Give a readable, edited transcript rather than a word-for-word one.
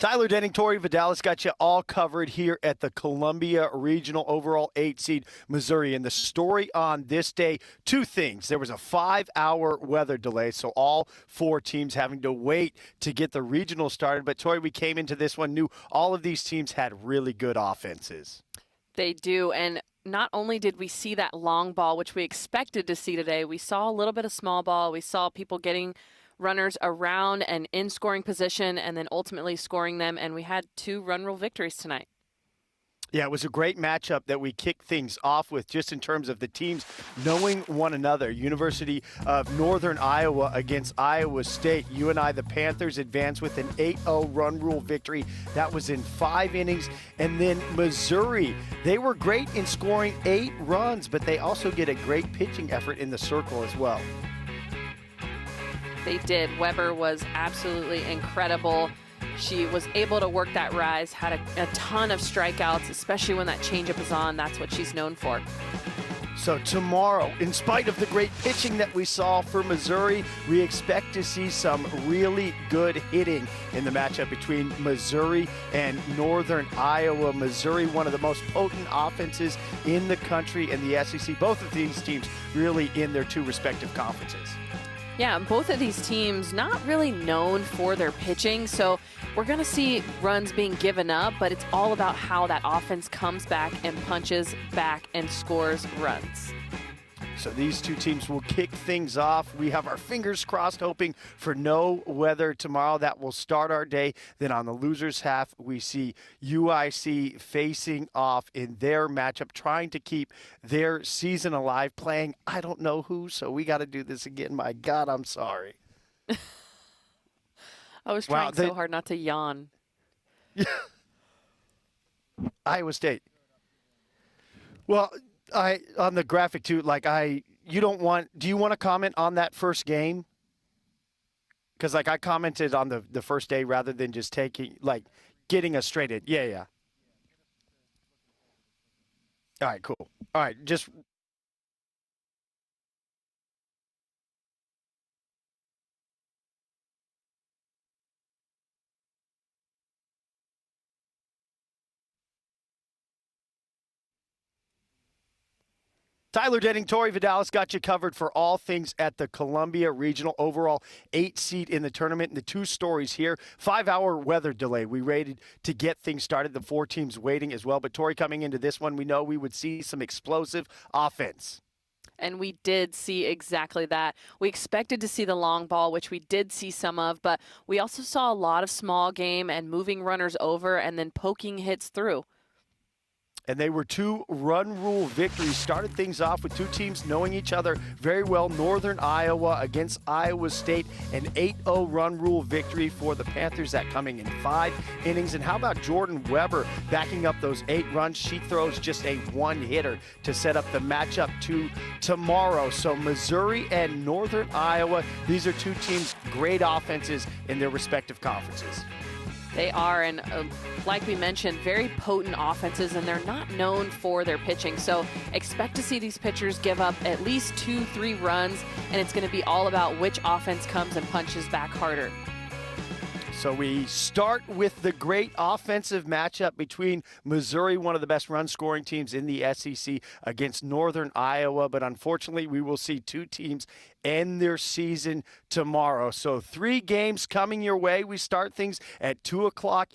Tyler Denning, Tori Vidalis got you all covered here at the Columbia Regional overall 8 seed Missouri. And the story on this day, two things. There was a 5-hour weather delay, so all four teams having to wait to get the regional started. But Tori, we came into this one, knew all of these teams had really good offenses. They do, and not only did we see that long ball, which we expected to see today, we saw a little bit of small ball. We saw people getting runners around and in scoring position and then ultimately scoring them, and we had 2 run rule victories tonight. Yeah, it was a great matchup that we kicked things off with just in terms of the teams knowing one another. University of Northern Iowa against Iowa State. UNI, the Panthers, advanced with an 8-0 run rule victory. That was in 5 innings. And then Missouri, they were great in scoring 8 runs, but they also get a great pitching effort in the circle as well. They did. Weber was absolutely incredible. She was able to work that rise, had a ton of strikeouts, especially when that changeup is on. That's what she's known for. So tomorrow, in spite of the great pitching that we saw for Missouri, we expect to see some really good hitting in the matchup between Missouri and Northern Iowa. Missouri, one of the most potent offenses in the country in the SEC. Both of these teams really in their 2 respective conferences. Yeah, both of these teams not really known for their pitching, so we're going to see runs being given up, but it's all about how that offense comes back and punches back and scores runs. So these 2 teams will kick things off. We have our fingers crossed, hoping for no weather tomorrow. That will start our day. Then on the losers half, we see UIC facing off in their matchup, trying to keep their season alive, playing I don't know who, so we got to do this again. My God, I'm sorry. I was trying so hard not to yawn. Iowa State. Well, on the graphic too, do you want to comment on that first game? Because I commented on the first day rather than just getting us straight in. Yeah. All right, cool. All right, just. Tyler Denning, Tori Vidalis got you covered for all things at the Columbia Regional overall 8 seed in the tournament. And the 2 stories here, 5-hour weather delay. We waited to get things started. The 4 teams waiting as well. But Tori, coming into this one, we know we would see some explosive offense. And we did see exactly that. We expected to see the long ball, which we did see some of, but we also saw a lot of small game and moving runners over and then poking hits through. And they were 2 run rule victories. Started things off with 2 teams knowing each other very well. Northern Iowa against Iowa State, an 8-0 run rule victory for the Panthers, that coming in 5 innings. And how about Jordan Weber backing up those 8 runs? She throws just a 1-hitter to set up the matchup to tomorrow. So Missouri and Northern Iowa, these are 2 teams, great offenses in their respective conferences. They are, and like we mentioned, very potent offenses, and they're not known for their pitching. So expect to see these pitchers give up at least 2-3 runs, and it's going to be all about which offense comes and punches back harder. So we start with the great offensive matchup between Missouri, one of the best run-scoring teams in the SEC, against Northern Iowa. But unfortunately, we will see 2 teams end their season tomorrow. So 3 games coming your way. We start things at 2 o'clock